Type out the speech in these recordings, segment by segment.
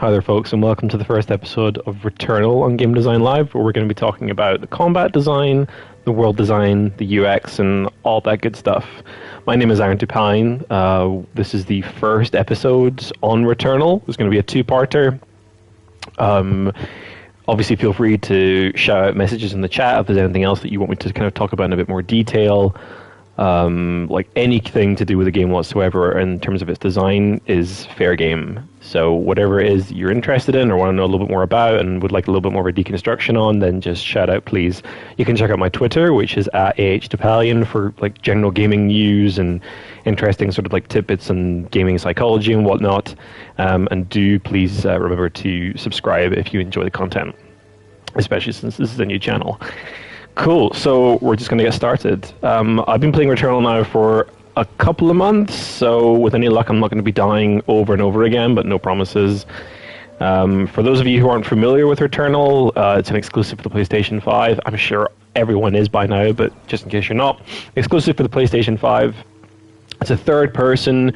Hi there, folks, and welcome to the first episode of Returnal on Game Design Live, where we're going to be talking about the combat design, the world design, the UX, and all that good stuff. My name is Arran Topalian. This is the first episode on Returnal. It's going to be a two-parter. Obviously, feel free to shout out messages in the chat if there's anything else that you want me to kind of talk about in a bit more detail. Like anything to do with the game whatsoever in terms of its design is fair game. So whatever it is you're interested in or want to know a little bit more about and would like a little bit more of a deconstruction on, then just shout out, please. You can check out my Twitter, which is @AHTopalian, for like general gaming news and interesting sort of like tidbits and gaming psychology and whatnot. And do please remember to subscribe if you enjoy the content, especially since this is a new channel. Cool, so we're just going to get started. I've been playing Returnal now for a couple of months, so with any luck I'm not going to be dying over and over again, but no promises. For those of you who aren't familiar with Returnal, it's an exclusive for the PlayStation 5. I'm sure everyone is by now, but just in case you're not. Exclusive for the PlayStation 5. It's a third-person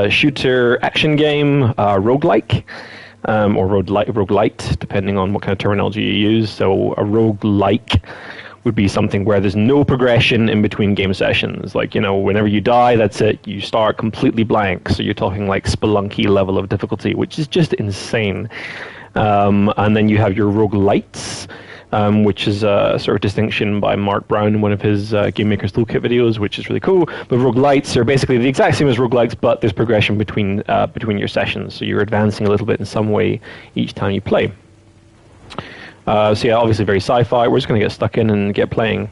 shooter action game, roguelike. Or roguelite, depending on what kind of terminology you use. So a roguelike would be something where there's no progression in between game sessions. Like, you know, whenever you die, that's it. You start completely blank. So you're talking like Spelunky level of difficulty, which is just insane. And then you have your roguelites, which is a sort of distinction by Mark Brown in one of his Game Maker's Toolkit videos, which is really cool. But roguelites are basically the exact same as roguelikes, but there's progression between your sessions. So you're advancing a little bit in some way each time you play. So yeah, obviously very sci-fi. We're just going to get stuck in and get playing.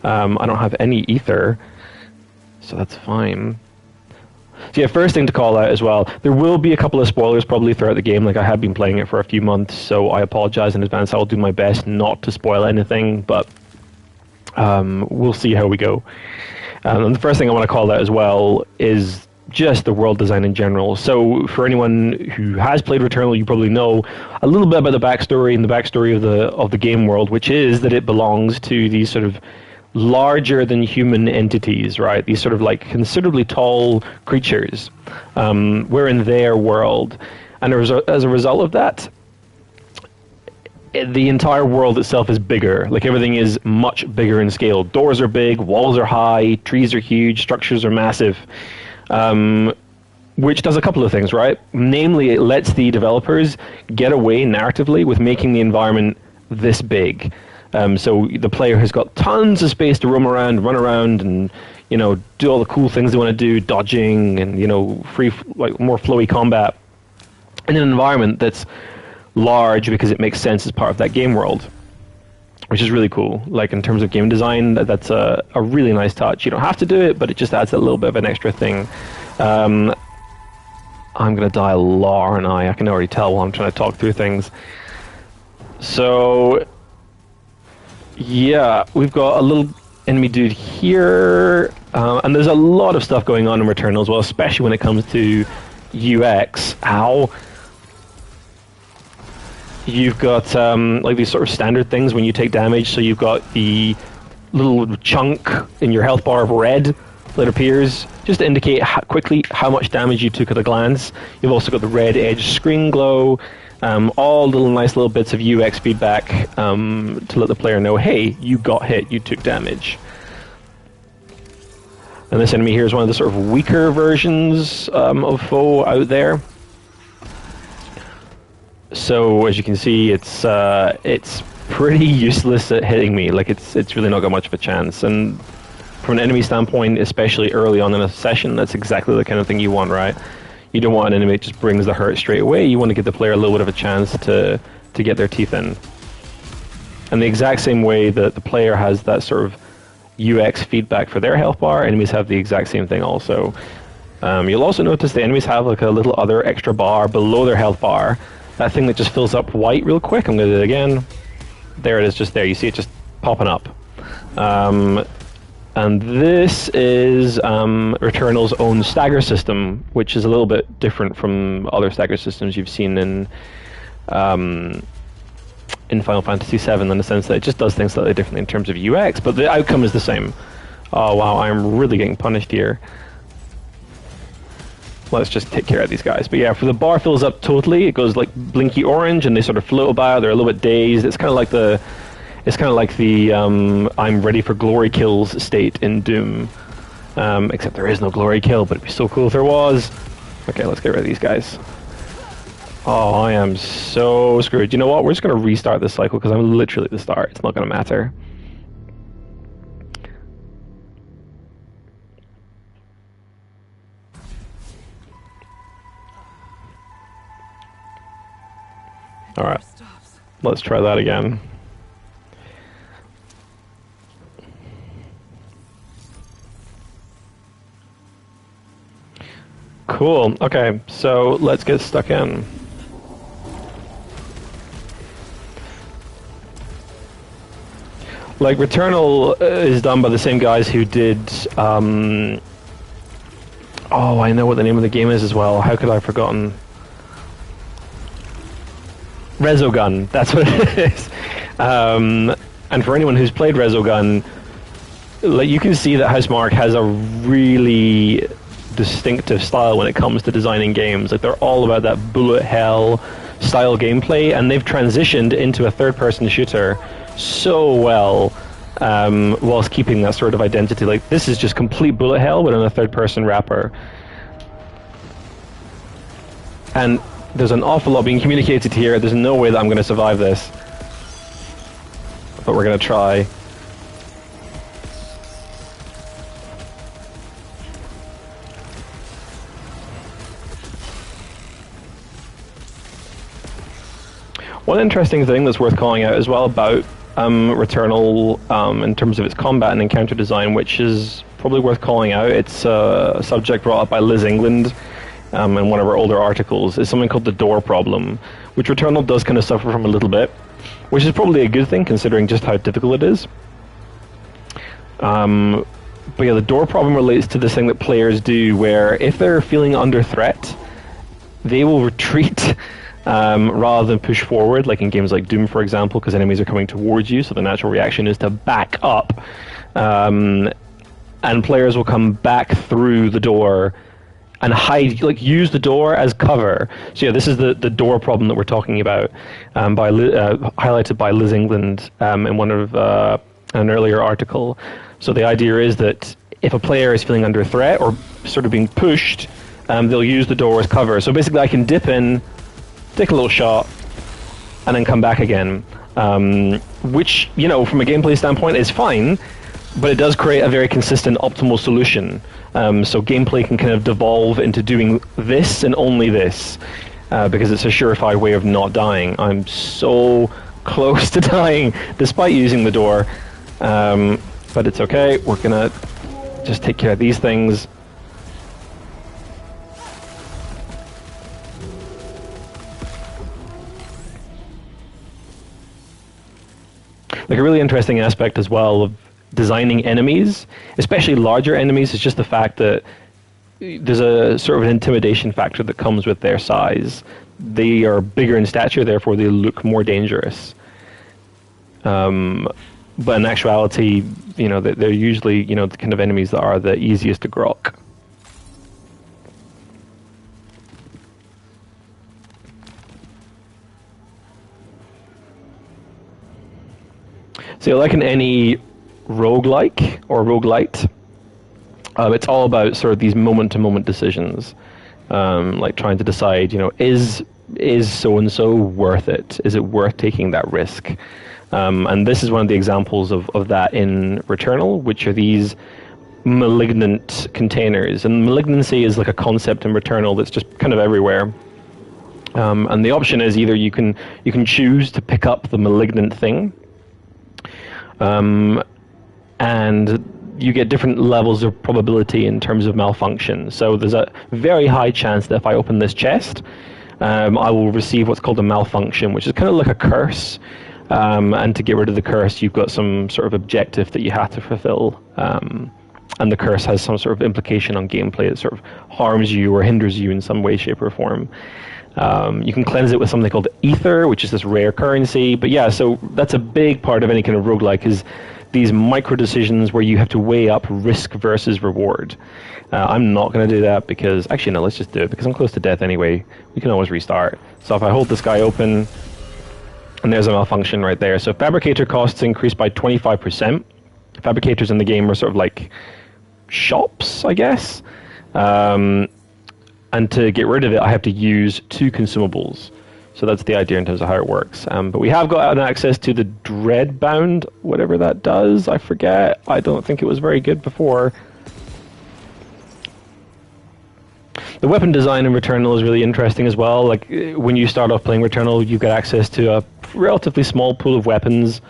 I don't have any ether, so that's fine. So yeah, first thing to call out as well, there will be a couple of spoilers probably throughout the game. Like, I have been playing it for a few months, so I apologize in advance. I'll do my best not to spoil anything, but we'll see how we go. And the first thing I want to call out as well is just the world design in general. So for anyone who has played Returnal, you probably know a little bit about the backstory and the backstory of the game world, which is that it belongs to these sort of larger than human entities, right? These sort of like considerably tall creatures. We're in their world. And as a result of that, the entire world itself is bigger. Like, everything is much bigger in scale. Doors are big, walls are high, trees are huge, structures are massive. Which does a couple of things, right? Namely, it lets the developers get away narratively with making the environment this big. So the player has got tons of space to roam around, run around, and, you know, do all the cool things they want to do, dodging and, you know, like more flowy combat in an environment that's large because it makes sense as part of that game world, which is really cool. Like, in terms of game design, that's a really nice touch. You don't have to do it, but it just adds a little bit of an extra thing. I'm going to die a lot, aren't I? I can already tell while I'm trying to talk through things. So yeah, we've got a little enemy dude here, and there's a lot of stuff going on in Returnal as well, especially when it comes to UX. Ow. You've got like these sort of standard things when you take damage. So you've got the little chunk in your health bar of red that appears just to indicate quickly how much damage you took at a glance. You've also got the red edge screen glow. All nice little bits of UX feedback to let the player know, hey, you got hit, you took damage. And this enemy here is one of the sort of weaker versions of foe out there. So as you can see, it's pretty useless at hitting me. Like, it's really not got much of a chance. And from an enemy standpoint, especially early on in a session, that's exactly the kind of thing you want, right? You don't want an enemy that just brings the hurt straight away. You want to give the player a little bit of a chance to get their teeth in. And the exact same way that the player has that sort of UX feedback for their health bar, enemies have the exact same thing also. You'll also notice the enemies have like a little other extra bar below their health bar. That thing that just fills up white real quick. I'm going to do it again. There it is, just there. You see it just popping up. And this is Returnal's own stagger system, which is a little bit different from other stagger systems you've seen in Final Fantasy VII, in the sense that it just does things slightly differently in terms of UX, but the outcome is the same. Oh wow, I'm really getting punished here. let's just take care of these guys. But yeah, for the bar fills up totally, it goes like blinky orange, and they sort of float about. They're a little bit dazed. It's kind of like the I'm ready for glory kills state in Doom. Except there is no glory kill, but it'd be so cool if there was. Okay, let's get rid of these guys. Oh, I am so screwed. You know what? We're just going to restart this cycle because I'm literally at the start. It's not going to matter. Alright, let's try that again. Cool, okay, so let's get stuck in. Like, Returnal is done by the same guys who did, oh, I know what the name of the game is as well. How could I have forgotten? Resogun, that's what it is. And for anyone who's played Resogun, like, you can see that Housemarque has a really distinctive style when it comes to designing games. Like, they're all about that bullet hell style gameplay, and they've transitioned into a third-person shooter so well, whilst keeping that sort of identity. Like, this is just complete bullet hell, but in a third-person wrapper. And there's an awful lot being communicated here. There's no way that I'm going to survive this. But we're going to try. One interesting thing that's worth calling out as well about Returnal, in terms of its combat and encounter design, which is probably worth calling out, it's a subject brought up by Liz England in one of our older articles, is something called the door problem, which Returnal does kind of suffer from a little bit, which is probably a good thing considering just how difficult it is. But yeah, the door problem relates to this thing that players do where if they're feeling under threat, they will retreat rather than push forward, like in games like Doom, for example, because enemies are coming towards you, so the natural reaction is to back up. And players will come back through the door and hide, like use the door as cover. So yeah, this is the door problem that we're talking about, highlighted by Liz England in one of an earlier article. So the idea is that if a player is feeling under threat or sort of being pushed, they'll use the door as cover. So basically I can dip in, take a little shot, and then come back again, which, you know, from a gameplay standpoint is fine, but it does create a very consistent optimal solution. So gameplay can kind of devolve into doing this and only this, because it's a surefire way of not dying. I'm so close to dying despite using the door, but it's okay. We're gonna just take care of these things. Like, a really interesting aspect as well of designing enemies, especially larger enemies, is just the fact that there's a sort of an intimidation factor that comes with their size. They are bigger in stature, therefore they look more dangerous. But in actuality, you know, they're usually, you know, the kind of enemies that are the easiest to grok. So like in any roguelike or roguelite, it's all about sort of these moment-to-moment decisions, like trying to decide, you know, is so-and-so worth it? Is it worth taking that risk? And this is one of the examples of that in Returnal, which are these malignant containers. And malignancy is like a concept in Returnal that's just kind of everywhere. And the option is either you can choose to pick up the malignant thing, and you get different levels of probability in terms of malfunction. So there's a very high chance that if I open this chest, I will receive what's called a malfunction, which is kind of like a curse. And to get rid of the curse, you've got some sort of objective that you have to fulfill. And the curse has some sort of implication on gameplay that sort of harms you or hinders you in some way, shape, or form. You can cleanse it with something called ether, which is this rare currency. But yeah, so that's a big part of any kind of roguelike, is these micro decisions where you have to weigh up risk versus reward. I'm not going to do that because, actually no, let's just do it because I'm close to death anyway. We can always restart. So if I hold this guy open, and there's a malfunction right there. So fabricator costs increased by 25%. Fabricators in the game are sort of like shops, I guess. And to get rid of it, I have to use 2 consumables. So that's the idea in terms of how it works. But we have got access to the Dreadbound, whatever that does. I forget. I don't think it was very good before. The weapon design in Returnal is really interesting as well. Like when you start off playing Returnal, you get access to a relatively small pool of weapons,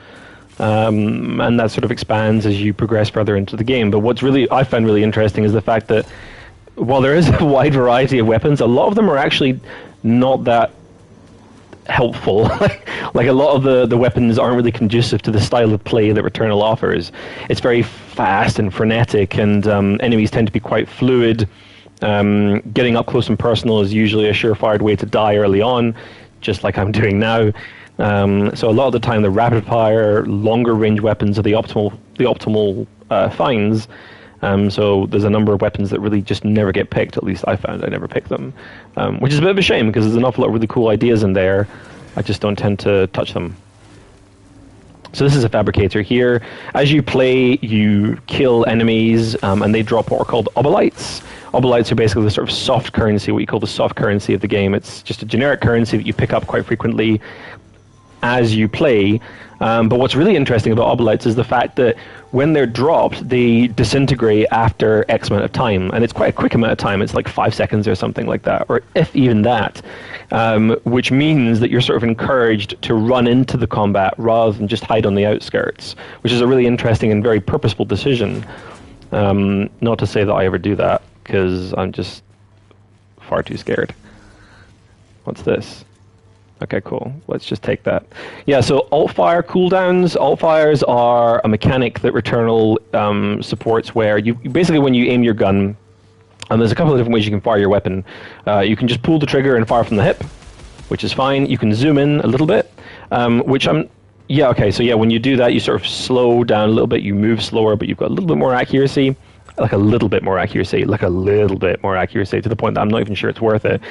and that sort of expands as you progress further into the game. But what's really I found really interesting is the fact that while there is a wide variety of weapons, a lot of them are actually not that helpful. Like a lot of the weapons aren't really conducive to the style of play that Returnal offers. It's very fast and frenetic, and enemies tend to be quite fluid. Getting up close and personal is usually a surefire way to die early on, just like I'm doing now. So a lot of the time, the rapid fire, longer range weapons are the optimal finds. So there's a number of weapons that really just never get picked. At least I found I never picked them, which is a bit of a shame because there's an awful lot of really cool ideas in there. I just don't tend to touch them. So this is a fabricator here. As you play, you kill enemies, and they drop what are called obolites. Obolites are basically the sort of soft currency, what you call the soft currency of the game. It's just a generic currency that you pick up quite frequently as you play. But what's really interesting about obolites is the fact that when they're dropped, they disintegrate after X amount of time. And it's quite a quick amount of time. It's like 5 seconds or something like that, or if even that. Which means that you're sort of encouraged to run into the combat rather than just hide on the outskirts, which is a really interesting and very purposeful decision. Not to say that I ever do that, because I'm just far too scared. What's this? Okay, cool. Let's just take that. Yeah, so alt-fire cooldowns. Alt-fires are a mechanic that Returnal supports where you basically, when you aim your gun, and there's a couple of different ways you can fire your weapon. You can just pull the trigger and fire from the hip, which is fine. You can zoom in a little bit, which I'm... Yeah, okay, so yeah, when you do that, you sort of slow down a little bit. You move slower, but you've got a little bit more accuracy. Like a little bit more accuracy, to the point that I'm not even sure it's worth it.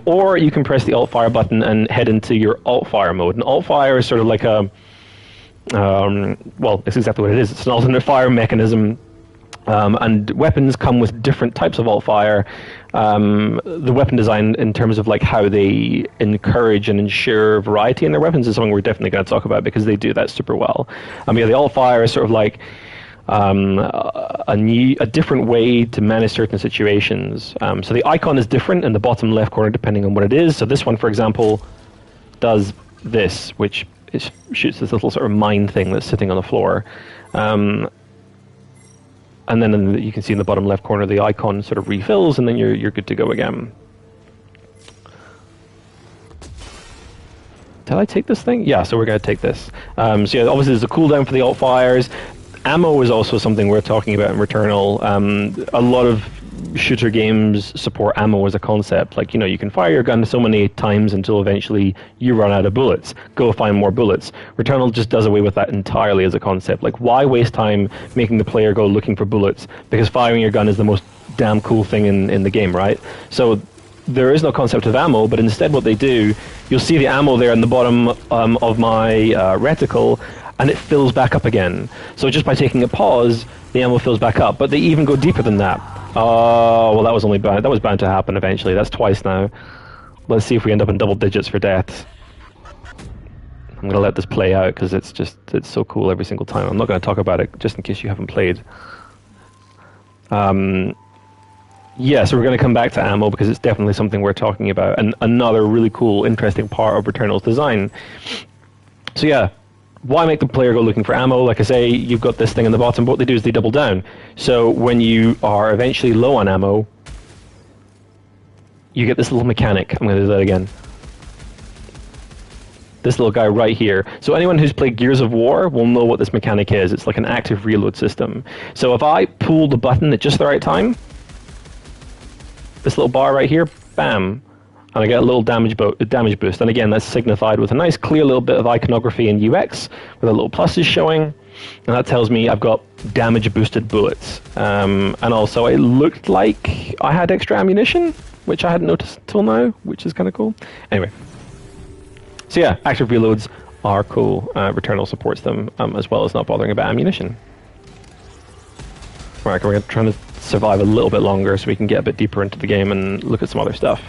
Or you can press the alt-fire button and head into your alt-fire mode. And alt-fire is sort of like a... well, it's exactly what it is. It's an alternate fire mechanism. And weapons come with different types of alt-fire. The weapon design in terms of like how they encourage and ensure variety in their weapons is something we're definitely going to talk about because they do that super well. Yeah, the alt-fire is sort of like a different way to manage certain situations. So the icon is different in the bottom left corner depending on what it is. So this one, for example, does this, which shoots this little sort of mine thing that's sitting on the floor. And then you can see in the bottom left corner the icon sort of refills, and then you're good to go again. Did I take this thing? Yeah, so we're going to take this. So yeah, obviously there's a cooldown for the alt fires. Ammo is also something we're talking about in Returnal. A lot of shooter games support ammo as a concept. Like, you know, you can fire your gun so many times until eventually you run out of bullets. Go find more bullets. Returnal just does away with that entirely as a concept. Like, why waste time making the player go looking for bullets? Because firing your gun is the most damn cool thing in the game, right? So there is no concept of ammo, but instead what they do, you'll see the ammo there in the bottom of my reticle, and it fills back up again. So just by taking a pause, the ammo fills back up. But they even go deeper than that. Oh, well, that was bound to happen eventually. That's twice now. Let's see if we end up in double digits for deaths. I'm going to let this play out because it's so cool every single time. I'm not going to talk about it just in case you haven't played. Yeah, so we're going to come back to ammo because it's definitely something we're talking about. And another really cool, interesting part of Returnal's design. So yeah, why make the player go looking for ammo? Like I say, you've got this thing in the bottom, but what they do is they double down. So when you are eventually low on ammo, you get this little mechanic. I'm going to do that again. This little guy right here. So anyone who's played Gears of War will know what this mechanic is. It's like an active reload system. So if I pull the button at just the right time, this little bar right here, bam, and I get a little damage boost. And again, that's signified with a nice clear little bit of iconography and UX, with a little pluses showing. And that tells me I've got damage boosted bullets. And also it looked like I had extra ammunition, which I hadn't noticed till now, which is kind of cool. Anyway. So yeah, active reloads are cool. Returnal supports them, as well as not bothering about ammunition. Right, we're trying to survive a little bit longer so we can get a bit deeper into the game and look at some other stuff.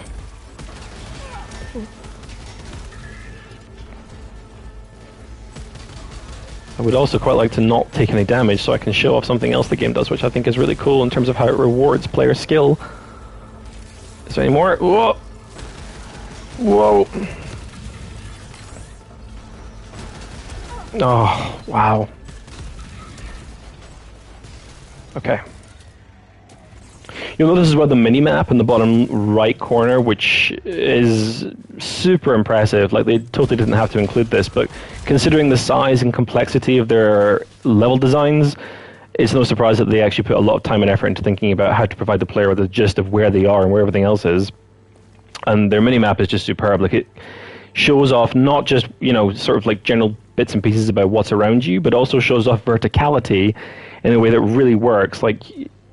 I would also quite like to not take any damage so I can show off something else the game does, which I think is really cool in terms of how it rewards player skill. Is there any more? Whoa! Whoa! Oh, wow. Okay. You'll notice as well the mini-map in the bottom right corner, which is super impressive. Like, they totally didn't have to include this, but considering the size and complexity of their level designs, it's no surprise that they actually put a lot of time and effort into thinking about how to provide the player with a gist of where they are and where everything else is. And their mini-map is just superb. Like, it shows off not just, you know, sort of like general bits and pieces about what's around you, but also shows off verticality in a way that really works. Like,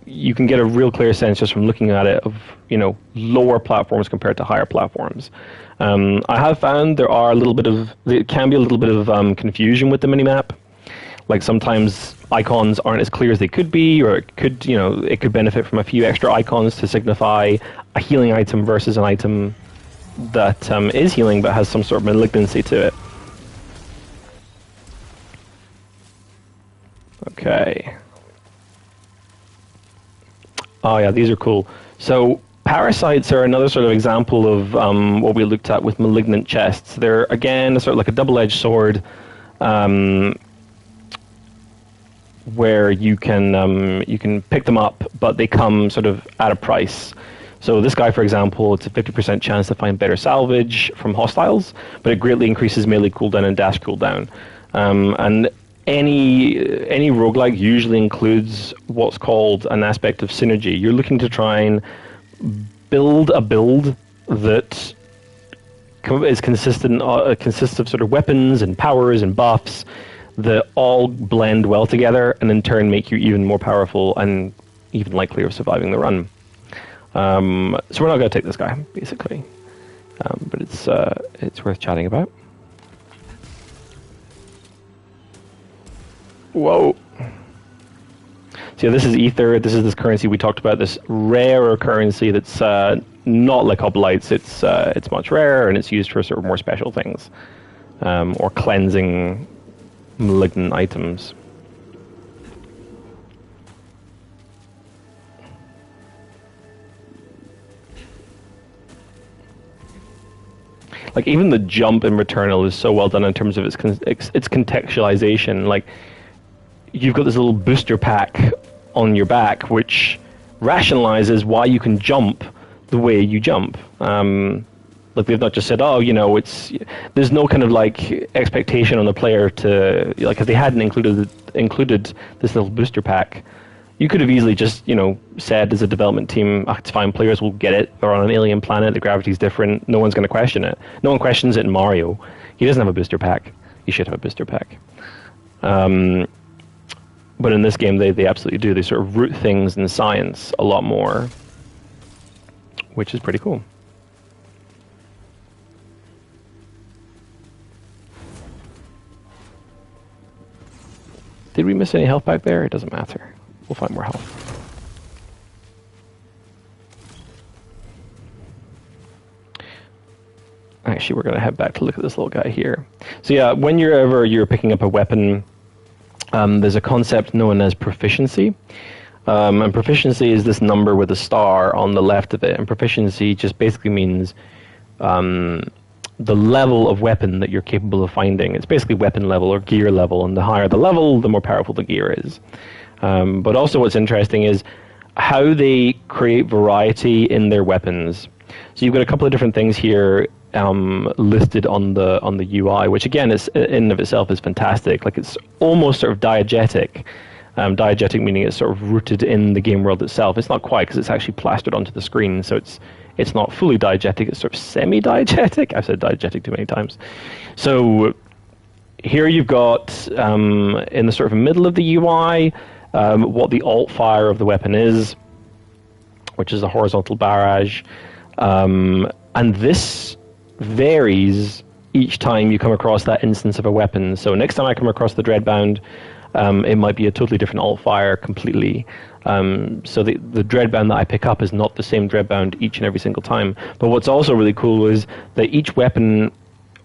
you can get a real clear sense just from looking at it of, you know, lower platforms compared to higher platforms. I have found there can be a little bit of confusion with the minimap. Like, sometimes icons aren't as clear as they could be, or it could benefit from a few extra icons to signify a healing item versus an item that is healing but has some sort of malignancy to it. Okay. Oh yeah, these are cool. So parasites are another sort of example of what we looked at with malignant chests. They're, again, sort of like a double-edged sword, where you can pick them up, but they come sort of at a price. So this guy, for example, it's a 50% chance to find better salvage from hostiles, but it greatly increases melee cooldown and dash cooldown. And any roguelike usually includes what's called an aspect of synergy. You're looking to try and build a build that is consists of sort of weapons and powers and buffs that all blend well together and in turn make you even more powerful and even likelier of surviving the run. So we're not going to take this guy, basically, but it's worth chatting about. Whoa. So yeah, this is Ether. This is this currency we talked about, this rarer currency that's not like hoplites. It's much rarer, and it's used for sort of more special things, or cleansing malignant items. Like, even the jump in Returnal is so well done in terms of its contextualization. Like, you've got this little booster pack on your back, which rationalizes why you can jump the way you jump. Like, they've not just said, oh, you know, there's no kind of like expectation on the player to, like, if they hadn't included this little booster pack, you could have easily just, you know, said as a development team, oh, it's fine, players will get it. They're on an alien planet, the gravity's different, no one's going to question it. No one questions it in Mario. He doesn't have a booster pack. He should have a booster pack. But in this game, they absolutely do. They sort of root things in science a lot more, which is pretty cool. Did we miss any health back there? It doesn't matter. We'll find more health. Actually, we're going to head back to look at this little guy here. So yeah, when you're picking up a weapon, there's a concept known as proficiency. And proficiency is this number with a star on the left of it. And proficiency just basically means the level of weapon that you're capable of finding. It's basically weapon level or gear level. And the higher the level, the more powerful the gear is. But also what's interesting is how they create variety in their weapons. So you've got a couple of different things here listed on the UI, which again is in and of itself is fantastic. Like, it's almost sort of diegetic. Diegetic meaning it's sort of rooted in the game world itself. It's not quite, because it's actually plastered onto the screen, so it's not fully diegetic. It's sort of semi-diegetic. I've said diegetic too many times. So here you've got, in the sort of middle of the UI, what the alt fire of the weapon is, which is a horizontal barrage. And this varies each time you come across that instance of a weapon. So next time I come across the Dreadbound, it might be a totally different alt fire completely. So the Dreadbound that I pick up is not the same Dreadbound each and every single time. But what's also really cool is that each weapon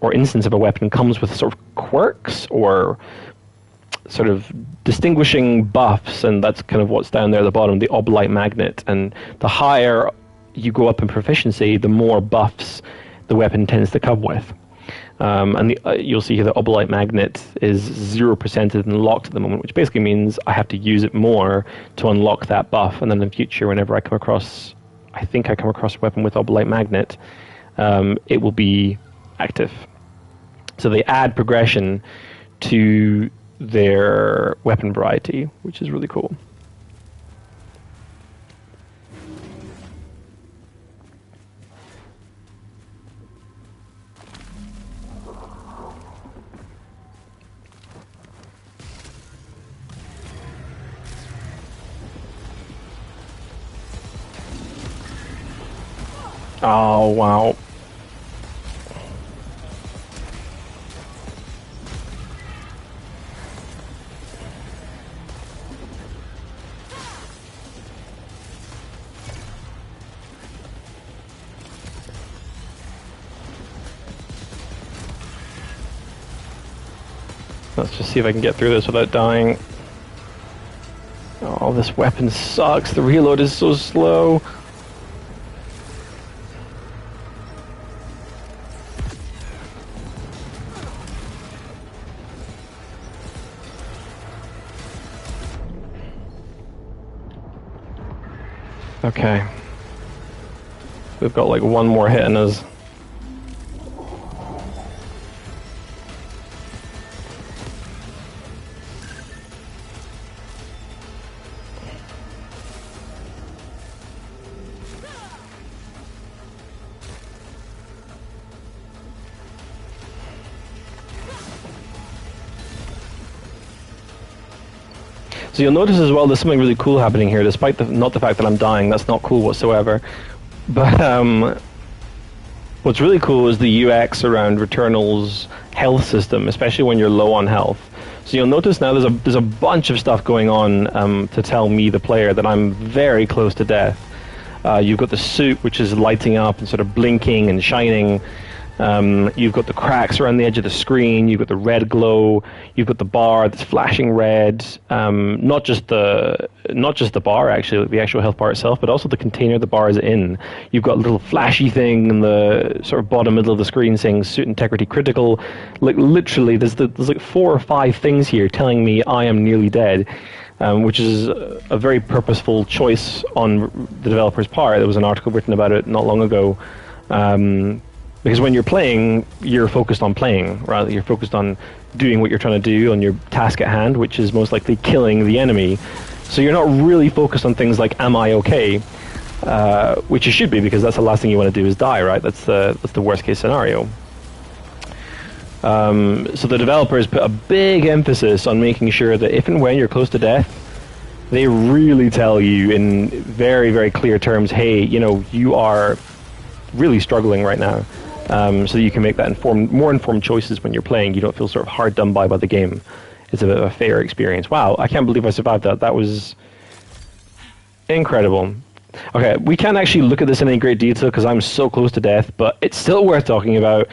or instance of a weapon comes with sort of quirks or sort of distinguishing buffs, and that's kind of what's down there at the bottom, the Obolite Magnet. And the higher you go up in proficiency, the more buffs the weapon tends to come with. And you'll see here the Obolite Magnet is 0% unlocked at the moment, which basically means I have to use it more to unlock that buff. And then in future, whenever I come across a weapon with Obolite Magnet, it will be active. So they add progression to their weapon variety, which is really cool. Oh, wow. Let's just see if I can get through this without dying. Oh, this weapon sucks. The reload is so slow. Okay. We've got like one more hit in us. So you'll notice as well there's something really cool happening here, despite not the fact that I'm dying. That's not cool whatsoever. But what's really cool is the UX around Returnal's health system, especially when you're low on health. So you'll notice now there's a bunch of stuff going on to tell me, the player, that I'm very close to death. You've got the suit, which is lighting up and sort of blinking and shining. You've got the cracks around the edge of the screen. You've got the red glow. You've got the bar that's flashing red. Not just the bar, actually, the actual health bar itself, but also the container the bar is in. You've got a little flashy thing in the sort of bottom middle of the screen saying "Suit Integrity Critical." Like literally, there's like 4 or 5 things here telling me I am nearly dead. Which is a very purposeful choice on the developer's part. There was an article written about it not long ago. Because when you're playing, you're focused on playing, right? You're focused on doing what you're trying to do on your task at hand, which is most likely killing the enemy. So you're not really focused on things like, am I okay? Which you should be, because that's the last thing you want to do is die, right? That's the worst case scenario. So the developers put a big emphasis on making sure that if and when you're close to death, they really tell you in very, very clear terms, hey, you are really struggling right now. So that you can make that more informed choices when you're playing. You don't feel sort of hard done by the game. It's a bit of a fair experience. Wow, I can't believe I survived that. That was incredible. Okay, we can't actually look at this in any great detail because I'm so close to death, but it's still worth talking about.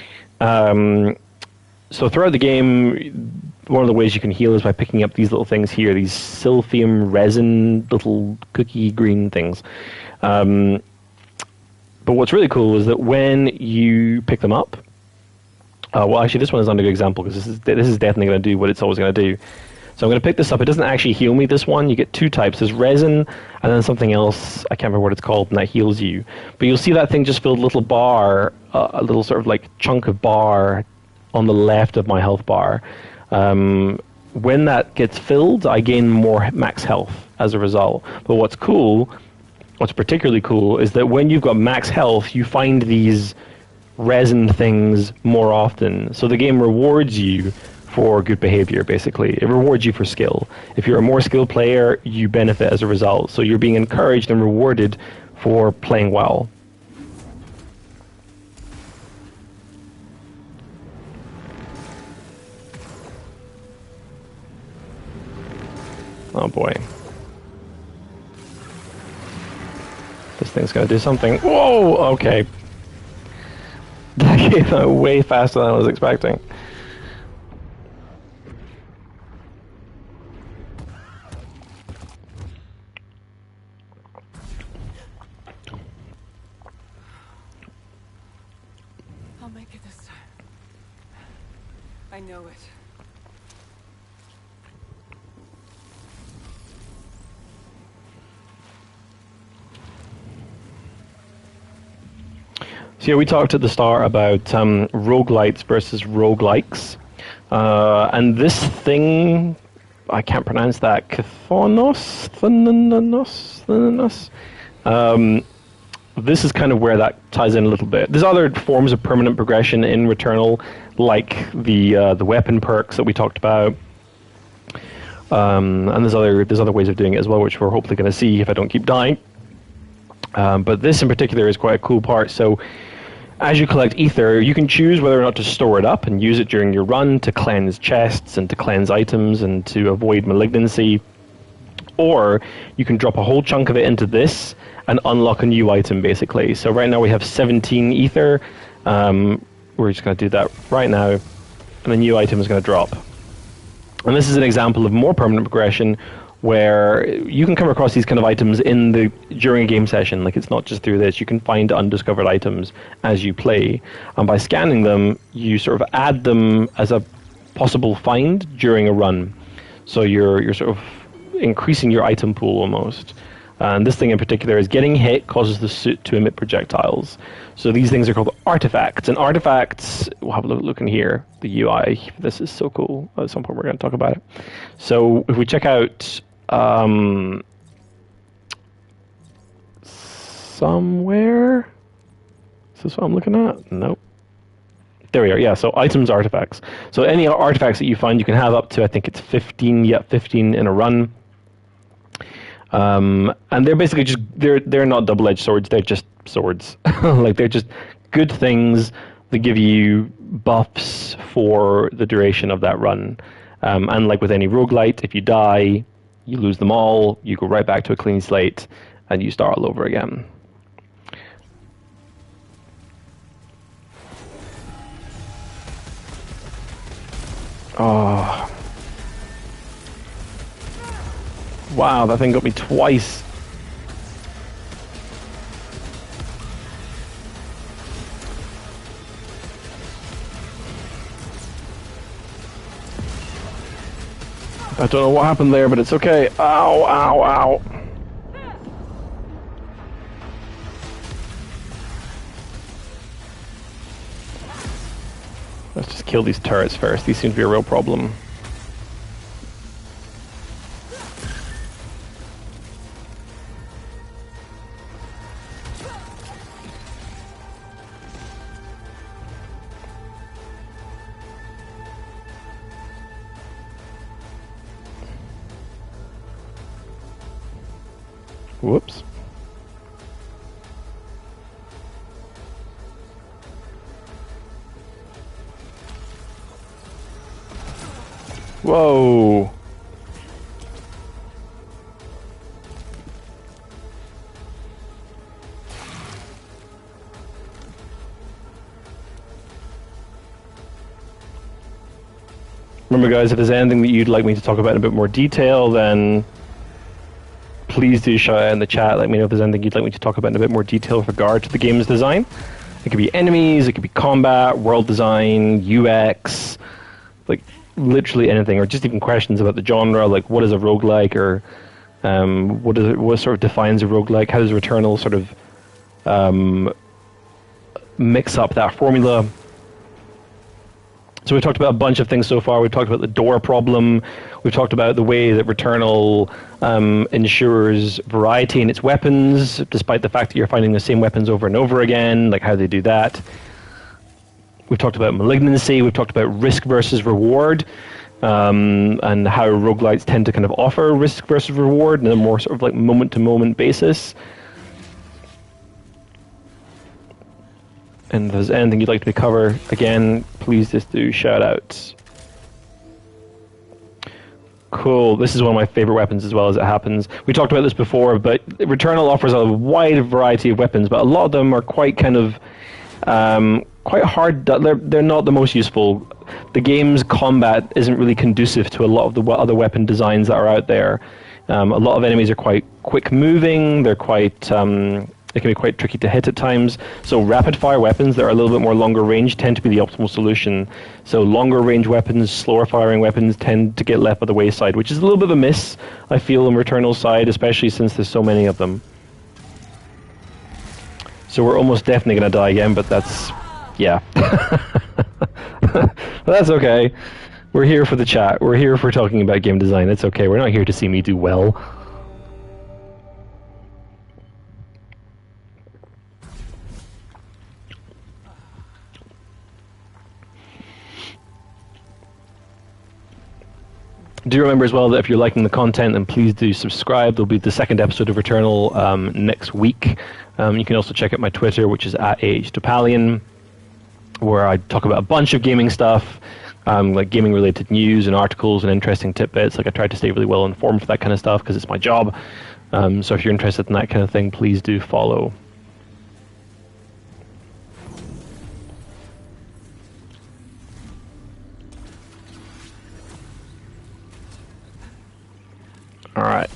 So throughout the game, one of the ways you can heal is by picking up these little things here, these silphium resin little cookie green things. But what's really cool is that when you pick them up, well, actually, this one is not a good example because this is definitely going to do what it's always going to do. So I'm going to pick this up. It doesn't actually heal me, this one. You get 2 types. There's resin and then something else. I can't remember what it's called, and that heals you. But you'll see that thing just filled a little bar, a little sort of like chunk of bar on the left of my health bar. When that gets filled, I gain more max health as a result. But what's particularly cool is that when you've got max health, you find these resin things more often. So the game rewards you for good behavior, basically. It rewards you for skill. If you're a more skilled player, you benefit as a result. So you're being encouraged and rewarded for playing well. Oh boy. This thing's gonna do something. Whoa! Okay. That came out way faster than I was expecting. I'll make it this time. I know it. So yeah, we talked at the start about roguelites versus roguelikes. And this thing, I can't pronounce that, Chthonios? This is kind of where that ties in a little bit. There's other forms of permanent progression in Returnal, like the weapon perks that we talked about. And there's other ways of doing it as well, which we're hopefully going to see if I don't keep dying. But this in particular is quite a cool part. So as you collect ether, you can choose whether or not to store it up and use it during your run to cleanse chests and to cleanse items and to avoid malignancy. Or you can drop a whole chunk of it into this and unlock a new item, basically. So right now we have 17 ether. We're just going to do that right now. And a new item is going to drop. And this is an example of more permanent progression where you can come across these kind of items during a game session. Like, it's not just through this. You can find undiscovered items as you play, and by scanning them, you sort of add them as a possible find during a run. So you're sort of increasing your item pool almost. And this thing in particular is getting hit causes the suit to emit projectiles. So these things are called artifacts. And artifacts, we'll have a look in here. The UI, this is so cool. At some point we're going to talk about it. So if we check out somewhere, is this what I'm looking at? Nope. There we are. Yeah, so items, artifacts. So any artifacts that you find, you can have up to, I think it's 15. Yeah, 15 in a run. And they're basically just, they're not double-edged swords, they're just swords. Like, they're just good things that give you buffs for the duration of that run. And like with any roguelite, if you die, you lose them all, you go right back to a clean slate, and you start all over again. Oh. Wow, that thing got me twice. I don't know what happened there, but it's okay. Ow, ow, ow. Let's just kill these turrets first. These seem to be a real problem. Whoops. Whoa. Remember, guys, if there's anything that you'd like me to talk about in a bit more detail, then please do shout out in the chat. Let me know if there's anything you'd like me to talk about in a bit more detail with regard to the game's design. It could be enemies, it could be combat, world design, UX, like literally anything, or just even questions about the genre, like what is a roguelike, or what sort of defines a roguelike, how does Returnal sort of mix up that formula. So we've talked about a bunch of things so far. We've talked about the door problem. We've talked about the way that Returnal ensures variety in its weapons, despite the fact that you're finding the same weapons over and over again, like how they do that. We've talked about malignancy. We've talked about risk versus reward, and how roguelites tend to kind of offer risk versus reward in a more sort of like moment-to-moment basis. And if there's anything you'd like me to cover, again, please just do shout-outs. Cool. This is one of my favorite weapons as well, as it happens. We talked about this before, but Returnal offers a wide variety of weapons, but a lot of them are quite kind of quite hard. They're not the most useful. The game's combat isn't really conducive to a lot of the other weapon designs that are out there. A lot of enemies are quite quick-moving. They're quite they can be quite tricky to hit at times. So rapid-fire weapons that are a little bit more longer range tend to be the optimal solution. So longer-range weapons, slower-firing weapons tend to get left by the wayside, which is a little bit of a miss, I feel, on Returnal's side, especially since there's so many of them. So we're almost definitely going to die again, but that's... yeah. That's okay. We're here for the chat. We're here for talking about game design. It's okay. We're not here to see me do well. Do remember as well that if you're liking the content, then please do subscribe. There'll be the second episode of Returnal next week. You can also check out my Twitter, which is at Arran Topalian, where I talk about a bunch of gaming stuff, like gaming-related news and articles and interesting tidbits. Like I try to stay really well informed for that kind of stuff because it's my job. So if you're interested in that kind of thing, please do follow. All right.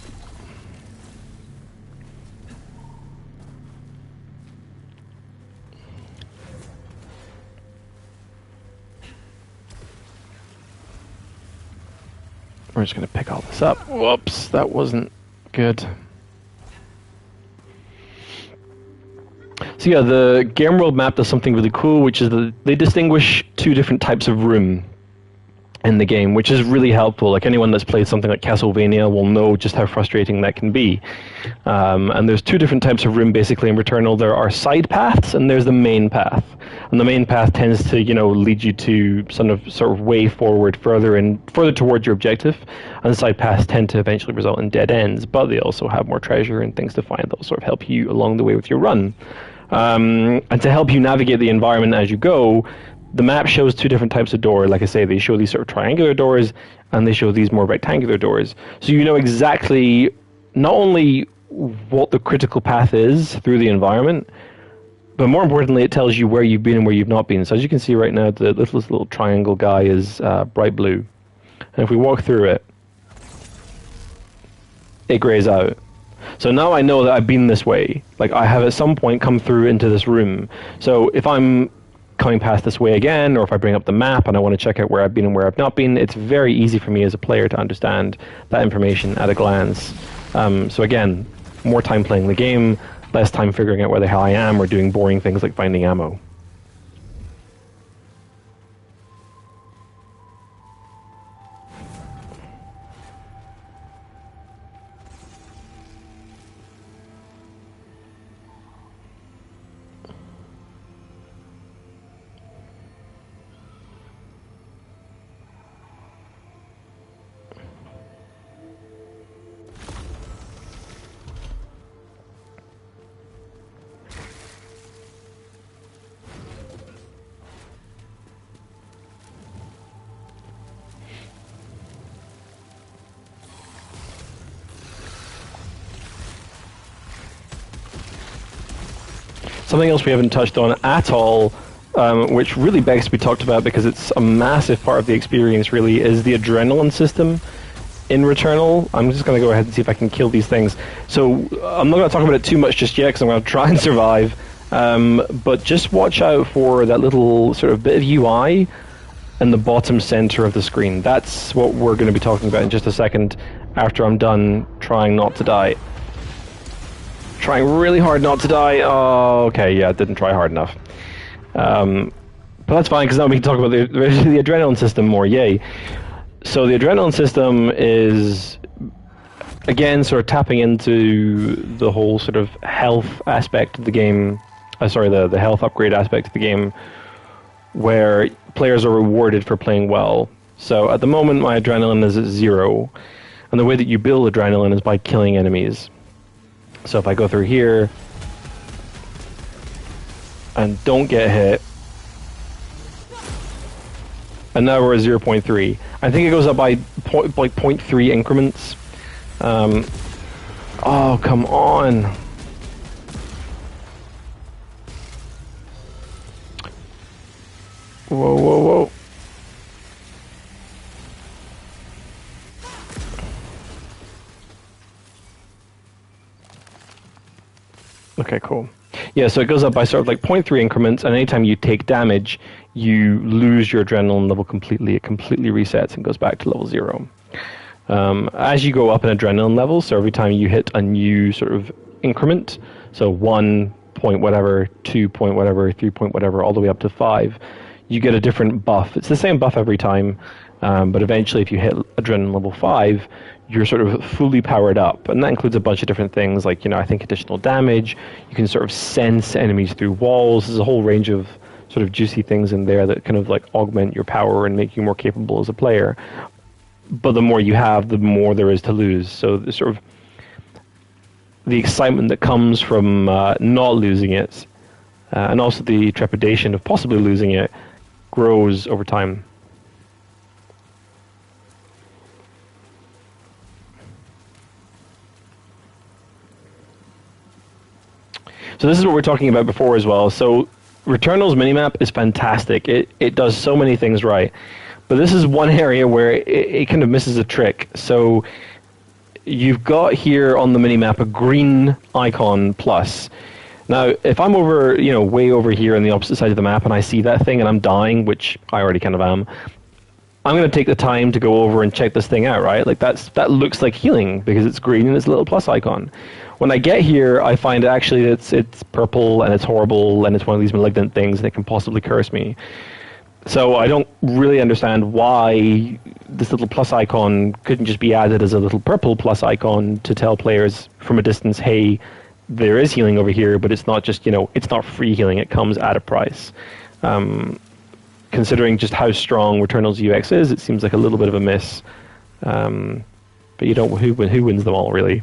We're just going to pick all this up. Whoops, that wasn't good. So yeah, the game world map does something really cool, which is that they distinguish two different types of room in the game, which is really helpful. Like anyone that's played something like Castlevania will know just how frustrating that can be. And there's two different types of room basically in Returnal. There are side paths and there's the main path. And the main path tends to, lead you to sort of way forward, further towards your objective. And the side paths tend to eventually result in dead ends, but they also have more treasure and things to find that will sort of help you along the way with your run. And to help you navigate the environment as you go, the map shows two different types of door. Like I say, they show these sort of triangular doors, and they show these more rectangular doors. So you know exactly not only what the critical path is through the environment, but more importantly, it tells you where you've been and where you've not been. So as you can see right now, the little triangle guy is bright blue. And if we walk through it, it grays out. So now I know that I've been this way. Like I have at some point come through into this room. So if I'm coming past this way again, or if I bring up the map and I want to check out where I've been and where I've not been, it's very easy for me as a player to understand that information at a glance. So again, more time playing the game, less time figuring out where the hell I am or doing boring things like finding ammo. Something else we haven't touched on at all, which really begs to be talked about because it's a massive part of the experience really, is the adrenaline system in Returnal. I'm just going to go ahead and see if I can kill these things. So I'm not going to talk about it too much just yet because I'm going to try and survive. But just watch out for that little sort of bit of UI in the bottom center of the screen. That's what we're going to be talking about in just a second after I'm done trying not to die. Trying really hard not to die. Oh, okay, yeah, didn't try hard enough. But that's fine, because now we can talk about the adrenaline system more, yay. So the adrenaline system is, again, sort of tapping into the whole sort of health aspect of the game. The health upgrade aspect of the game, where players are rewarded for playing well. So at the moment, my adrenaline is at 0, and the way that you build adrenaline is by killing enemies. So if I go through here and don't get hit, and now we're at 0.3. I think it goes up by 0.3 increments. Oh, come on. Whoa, whoa, whoa. Okay, cool. Yeah, so it goes up by sort of like 0.3 increments, and anytime you take damage, you lose your adrenaline level completely. It completely resets and goes back to level 0. As you go up in adrenaline levels, so every time you hit a new sort of increment, so 1 point whatever, 2 point whatever, 3 point whatever, all the way up to 5, you get a different buff. It's the same buff every time, but eventually if you hit adrenaline level 5, you're sort of fully powered up. And that includes a bunch of different things, like, I think additional damage. You can sort of sense enemies through walls. There's a whole range of sort of juicy things in there that kind of like augment your power and make you more capable as a player. But the more you have, the more there is to lose. So the sort of the excitement that comes from not losing it, and also the trepidation of possibly losing it, grows over time. So this is what we were talking about before as well. So Returnal's minimap is fantastic. It does so many things right. But this is one area where it kind of misses a trick. So you've got here on the minimap a green icon plus. Now, if I'm over, way over here on the opposite side of the map and I see that thing and I'm dying, which I already kind of am, I'm going to take the time to go over and check this thing out, right? Like that looks like healing because it's green and it's a little plus icon. When I get here, I find actually it's purple and it's horrible and it's one of these malignant things that can possibly curse me. So I don't really understand why this little plus icon couldn't just be added as a little purple plus icon to tell players from a distance, hey, there is healing over here, but it's not just, it's not free healing, it comes at a price. Considering just how strong Returnal's UX is, it seems like a little bit of a miss. But who wins them all, really?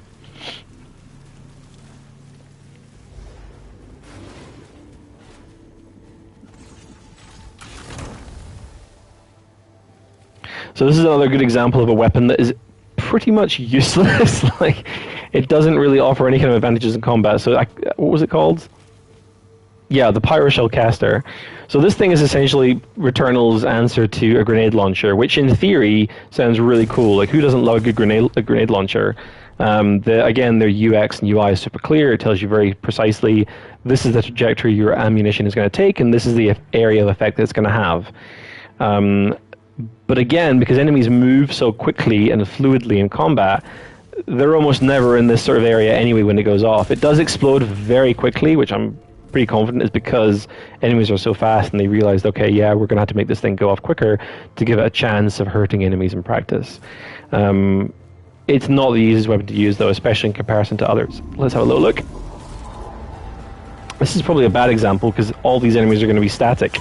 So this is another good example of a weapon that is pretty much useless. Like, it doesn't really offer any kind of advantages in combat. So what was it called? Yeah, the Pyroshell Caster. So this thing is essentially Returnal's answer to a grenade launcher, which in theory sounds really cool. Like, who doesn't love a good grenade launcher? Again, their UX and UI is super clear. It tells you very precisely, this is the trajectory your ammunition is going to take, and this is the area of effect that it's going to have. But again, because enemies move so quickly and fluidly in combat, they're almost never in this sort of area anyway when it goes off. It does explode very quickly, which I'm pretty confident is because enemies are so fast and they realized, okay, yeah, we're going to have to make this thing go off quicker to give it a chance of hurting enemies in practice. It's not the easiest weapon to use, though, especially in comparison to others. Let's have a little look. This is probably a bad example because all these enemies are going to be static.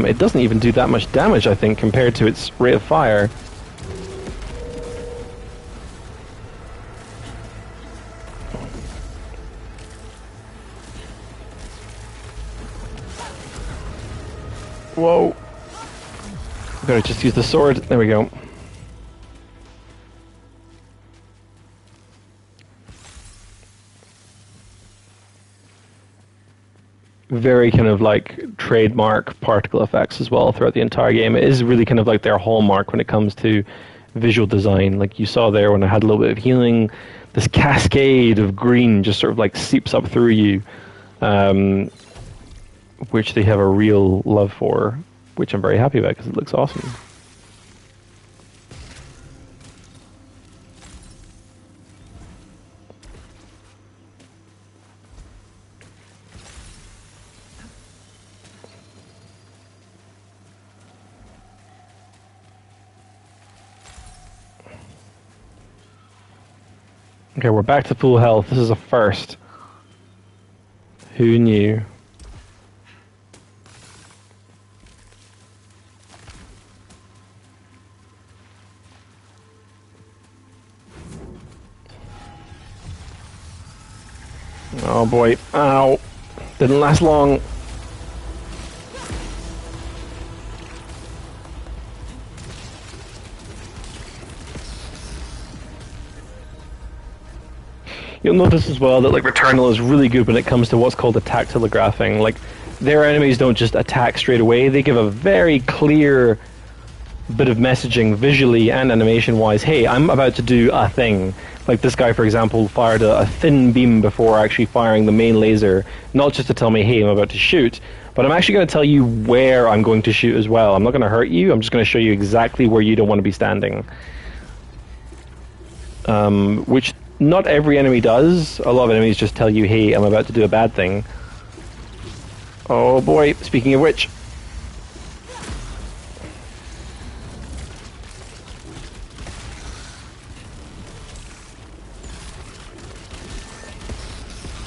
It doesn't even do that much damage, I think, compared to its rate of fire. Whoa. Better just use the sword. There we go. Very kind of like trademark particle effects as well throughout the entire game. It is really kind of like their hallmark when it comes to visual design. Like you saw there when I had a little bit of healing, this cascade of green just sort of like seeps up through you, which they have a real love for, which I'm very happy about because it looks awesome. Okay, we're back to full health. This is a first. Who knew? Oh boy. Ow. Didn't last long. You'll notice as well that like Returnal is really good when it comes to what's called attack telegraphing. Like, their enemies don't just attack straight away, they give a very clear bit of messaging visually and animation-wise. Hey, I'm about to do a thing. Like this guy, for example, fired a thin beam before actually firing the main laser, not just to tell me, hey, I'm about to shoot, but I'm actually going to tell you where I'm going to shoot as well. I'm not going to hurt you, I'm just going to show you exactly where you don't want to be standing. Which not every enemy does. A lot of enemies just tell you, hey, I'm about to do a bad thing. Oh boy, speaking of which.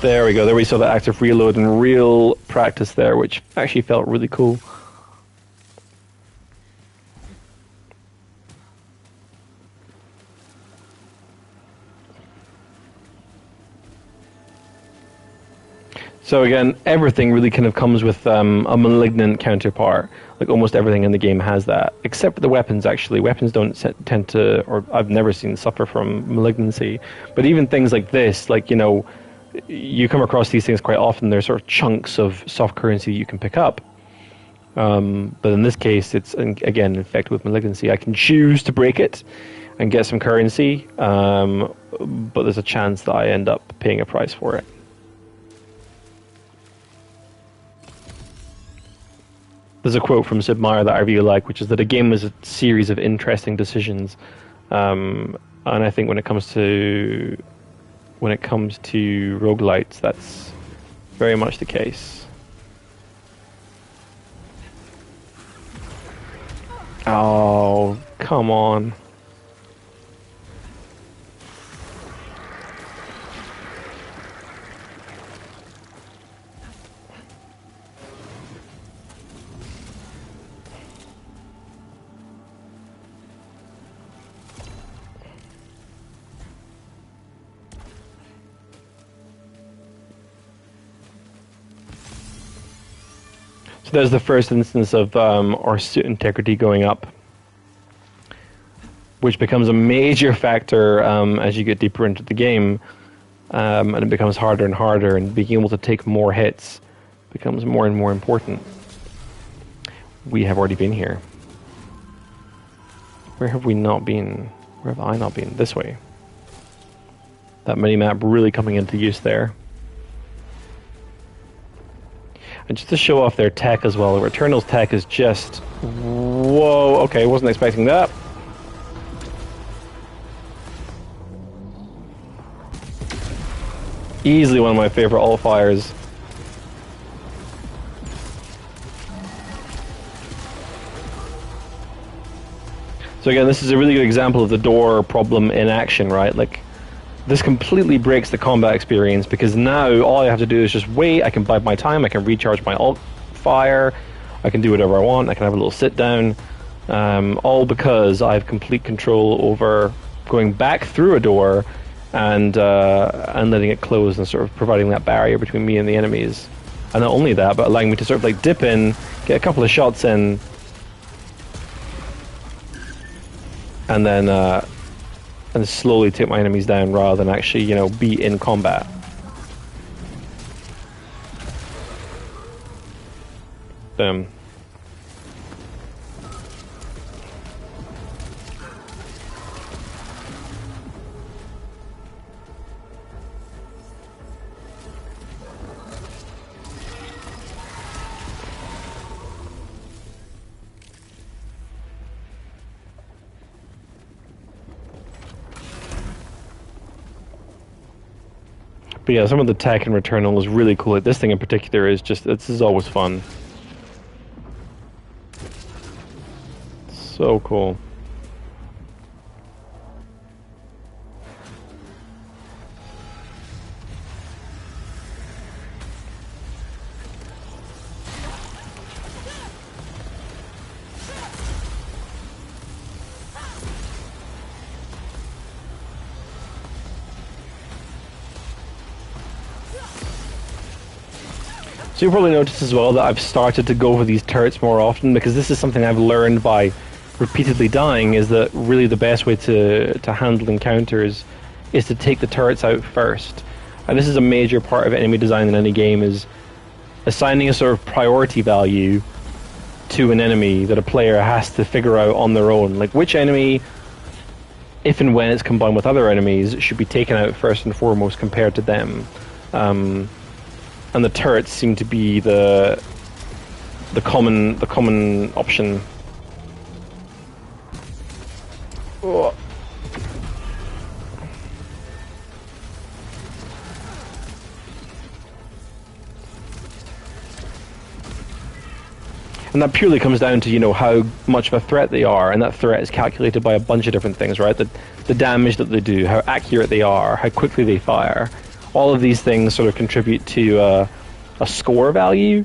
There we go, there we saw the active reload in real practice there, which actually felt really cool. So again, everything really kind of comes with a malignant counterpart. Like almost everything in the game has that, except for the weapons actually. Weapons don't tend to, or I've never seen suffer from malignancy. But even things like this, like, you know, you come across these things quite often. They're sort of chunks of soft currency you can pick up. But in this case, it's, again, infected with malignancy. I can choose to break it and get some currency, but there's a chance that I end up paying a price for it. There's a quote from Sid Meier that I really like, which is that a game is a series of interesting decisions. And I think when it comes to roguelites, that's very much the case. Oh, come on. So there's the first instance of our suit integrity going up, which becomes a major factor as you get deeper into the game, and it becomes harder and harder, and being able to take more hits becomes more and more important. We have already been here. Where have we not been? Where have I not been? This way. That mini-map really coming into use there. And just to show off their tech as well, Returnal's tech is just... Whoa, okay, wasn't expecting that. Easily one of my favorite all-fires. So again, this is a really good example of the door problem in action, right? Like, this completely breaks the combat experience, because now all I have to do is just wait, I can bide my time, I can recharge my alt fire, I can do whatever I want, I can have a little sit down, all because I have complete control over going back through a door and letting it close and sort of providing that barrier between me and the enemies. And not only that, but allowing me to sort of like dip in, get a couple of shots in, and then and slowly take my enemies down rather than actually, you know, be in combat. Boom. But yeah, some of the tech in Returnal is really cool. Like, this thing in particular is just, this is always fun. So cool. So you'll probably notice as well that I've started to go for these turrets more often, because this is something I've learned by repeatedly dying, is that really the best way to handle encounters is to take the turrets out first. And this is a major part of enemy design in any game, is assigning a sort of priority value to an enemy that a player has to figure out on their own. Like, which enemy, if and when it's combined with other enemies, should be taken out first and foremost compared to them. And the turrets seem to be the common option. Oh. And that purely comes down to, you know, how much of a threat they are, and that threat is calculated by a bunch of different things, right? The damage that they do, how accurate they are, how quickly they fire. All of these things sort of contribute to a score value,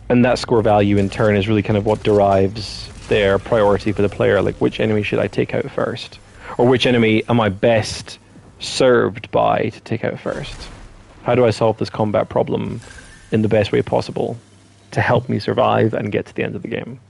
and that score value in turn is really kind of what derives their priority for the player. Like, which enemy should I take out first, or which enemy am I best served by to take out first? How do I solve this combat problem in the best way possible to help me survive and get to the end of the game?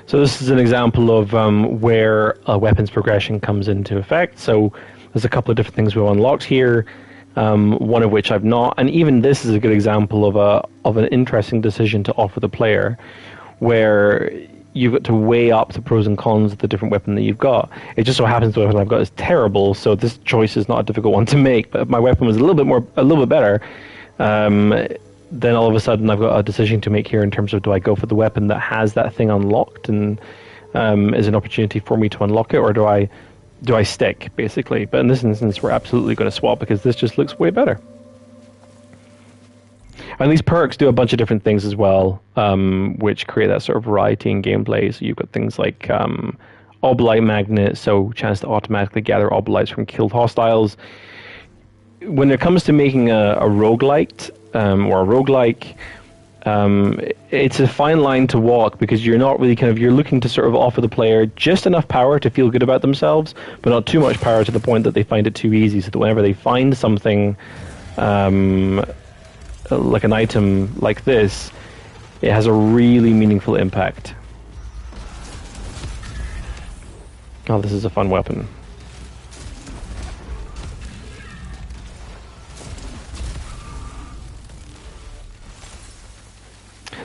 So this is an example of where a weapons progression comes into effect. So there's a couple of different things we've unlocked here, one of which I've not. And even this is a good example of an interesting decision to offer the player, where you've got to weigh up the pros and cons of the different weapon that you've got. It just so happens the weapon I've got is terrible, so this choice is not a difficult one to make. But if my weapon was a little bit better, then all of a sudden I've got a decision to make here in terms of, do I go for the weapon that has that thing unlocked and is an opportunity for me to unlock it, or do I stick, basically? But in this instance, we're absolutely going to swap, because this just looks way better. And these perks do a bunch of different things as well, which create that sort of variety in gameplay. So you've got things like Obolite Magnet, so chance to automatically gather Obolites from killed hostiles. When it comes to making a roguelite, or a roguelike, it's a fine line to walk, because you're not really you're looking to sort of offer the player just enough power to feel good about themselves, but not too much power to the point that they find it too easy, so that whenever they find something like an item like this, it has a really meaningful impact. Oh, this is a fun weapon.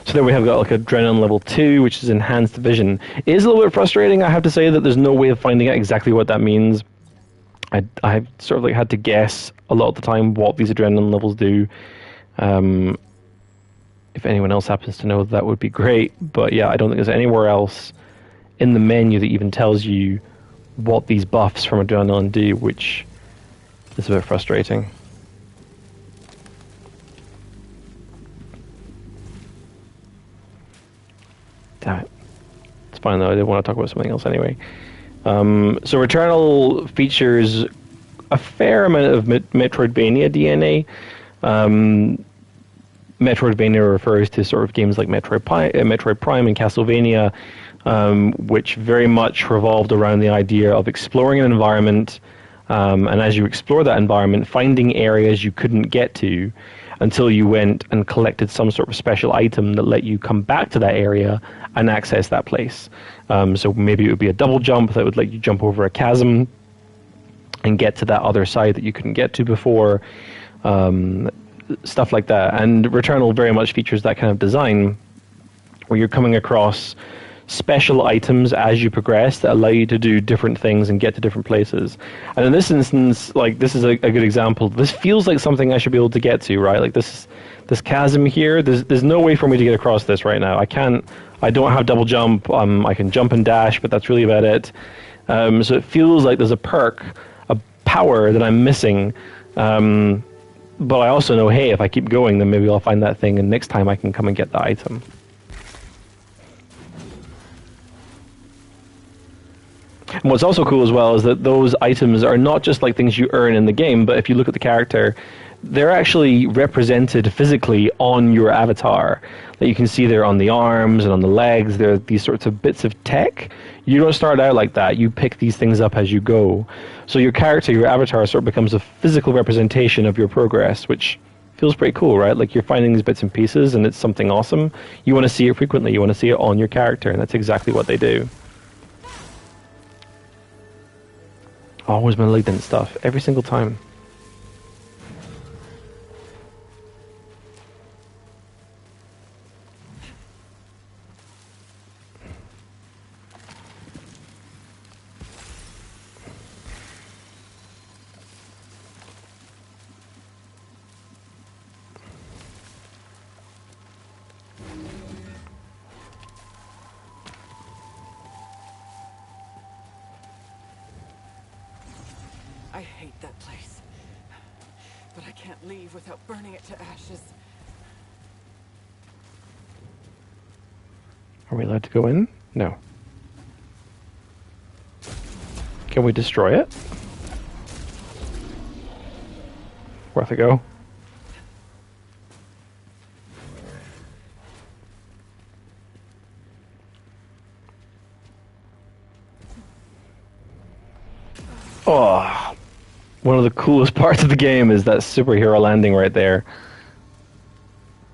So then we have got like Adrenaline level 2, which is enhanced vision. It is a little bit frustrating, I have to say, that there's no way of finding out exactly what that means. I've sort of like had to guess a lot of the time what these Adrenaline levels do. If anyone else happens to know, that would be great. But yeah, I don't think there's anywhere else in the menu that even tells you what these buffs from Adrenaline do, which is a bit frustrating. Damn it. It's fine though, I did want to talk about something else anyway. So Returnal features a fair amount of Metroidvania DNA. Metroidvania refers to sort of games like Metroid Prime and Castlevania, which very much revolved around the idea of exploring an environment, and as you explore that environment, finding areas you couldn't get to until you went and collected some sort of special item that let you come back to that area and access that place. So maybe it would be a double jump that would let you jump over a chasm and get to that other side that you couldn't get to before, stuff like that. And Returnal very much features that kind of design, where you're coming across special items as you progress that allow you to do different things and get to different places. And in this instance, like, this is a good example. This feels like something I should be able to get to, right? Like this chasm here, there's no way for me to get across this right now. I don't have double jump. I can jump and dash, but that's really about it. So it feels like there's a perk, a power that I'm missing. But I also know, hey, if I keep going, then maybe I'll find that thing, and next time I can come and get the item. And what's also cool as well is that those items are not just like things you earn in the game, but if you look at the character, they're actually represented physically on your avatar. That you can see there on the arms and on the legs. They're these sorts of bits of tech. You don't start out like that. You pick these things up as you go. So your character, your avatar, sort of becomes a physical representation of your progress, which feels pretty cool, right? Like you're finding these bits and pieces, and it's something awesome. You want to see it frequently. You want to see it on your character, and that's exactly what they do. Always malignant stuff, every single time. I hate that place. But I can't leave without burning it to ashes. Are we allowed to go in? No. Can we destroy it? Worth a go. Oh, one of the coolest parts of the game is that superhero landing right there.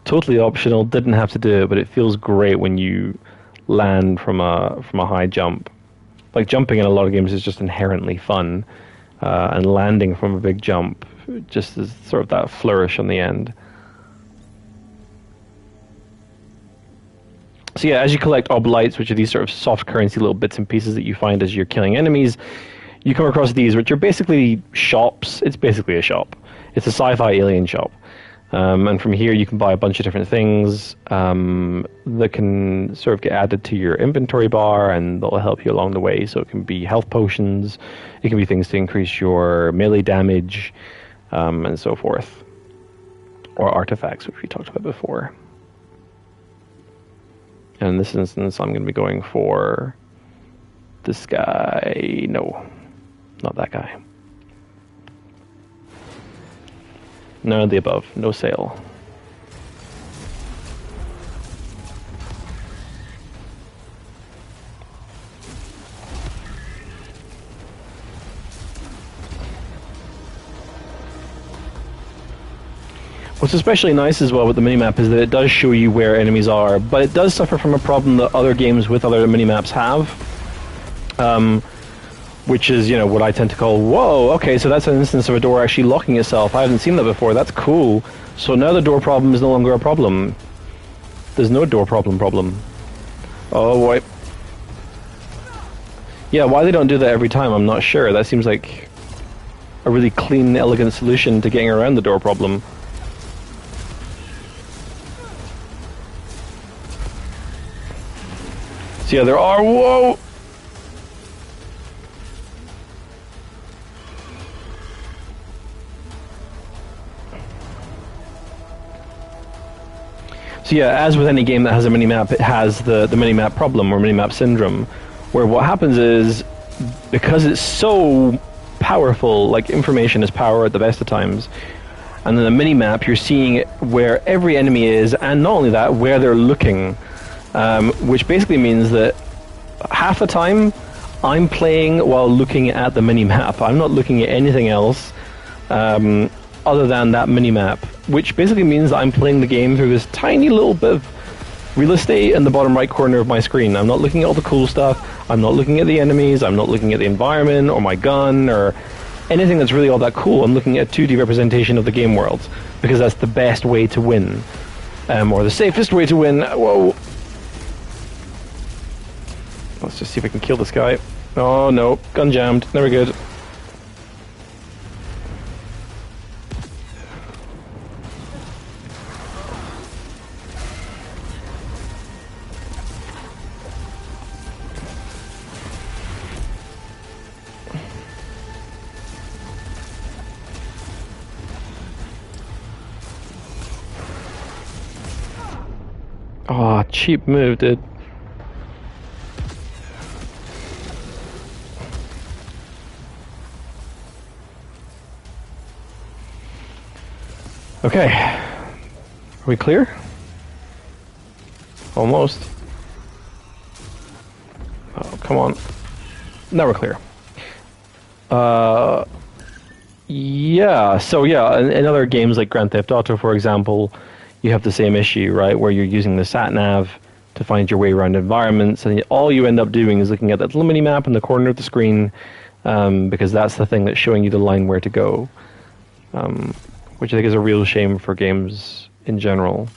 Totally optional, didn't have to do it, but it feels great when you land from a high jump. Like, jumping in a lot of games is just inherently fun, and landing from a big jump just is sort of that flourish on the end. So yeah, as you collect oblites, which are these sort of soft currency little bits and pieces that you find as you're killing enemies, you come across these, which are basically shops. It's basically a shop. It's a sci-fi alien shop. And from here you can buy a bunch of different things that can sort of get added to your inventory bar, and they'll help you along the way. So it can be health potions, it can be things to increase your melee damage, and so forth. Or artifacts, which we talked about before. And in this instance, I'm going to be going for this guy. No, not that guy. None of the above. No sale. What's especially nice as well with the minimap is that it does show you where enemies are, but it does suffer from a problem that other games with other minimaps have. Which is, you know, what I tend to call, whoa, okay, so that's an instance of a door actually locking itself. I haven't seen that before. That's cool. So now the door problem is no longer a problem. There's no door problem. Oh, boy. Yeah, why they don't do that every time, I'm not sure. That seems like a really clean, elegant solution to getting around the door problem. So yeah, there are, whoa! So yeah, as with any game that has a minimap, it has the minimap problem, or minimap syndrome, where what happens is, because it's so powerful, like information is power at the best of times, and then the minimap, you're seeing where every enemy is, and not only that, where they're looking, which basically means that half the time, I'm playing while looking at the minimap. I'm not looking at anything else other than that minimap, which basically means that I'm playing the game through this tiny little bit of real estate in the bottom right corner of my screen. I'm not looking at all the cool stuff. I'm not looking at the enemies. I'm not looking at the environment or my gun or anything that's really all that cool. I'm looking at 2D representation of the game world, because that's the best way to win, or the safest way to win. Whoa. Let's just see if I can kill this guy. Oh no, gun jammed. Never good. Oh, cheap move, dude. Okay. Are we clear? Almost. Oh, come on. Now we're clear. Yeah, so yeah, in other games like Grand Theft Auto, for example, you have the same issue, right, where you're using the sat-nav to find your way around environments, and all you end up doing is looking at that little mini-map in the corner of the screen, because that's the thing that's showing you the line where to go, which I think is a real shame for games in general.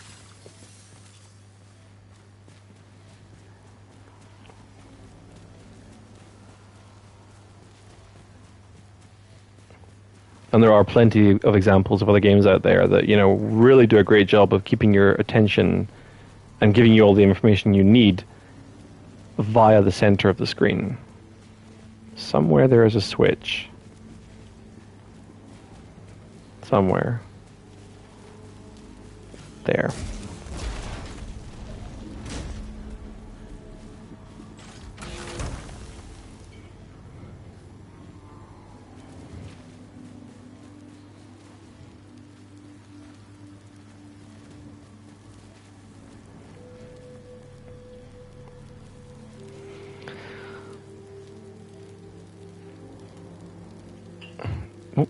And there are plenty of examples of other games out there that, you know, really do a great job of keeping your attention and giving you all the information you need via the center of the screen. Somewhere there is a switch. Somewhere. There. Oh.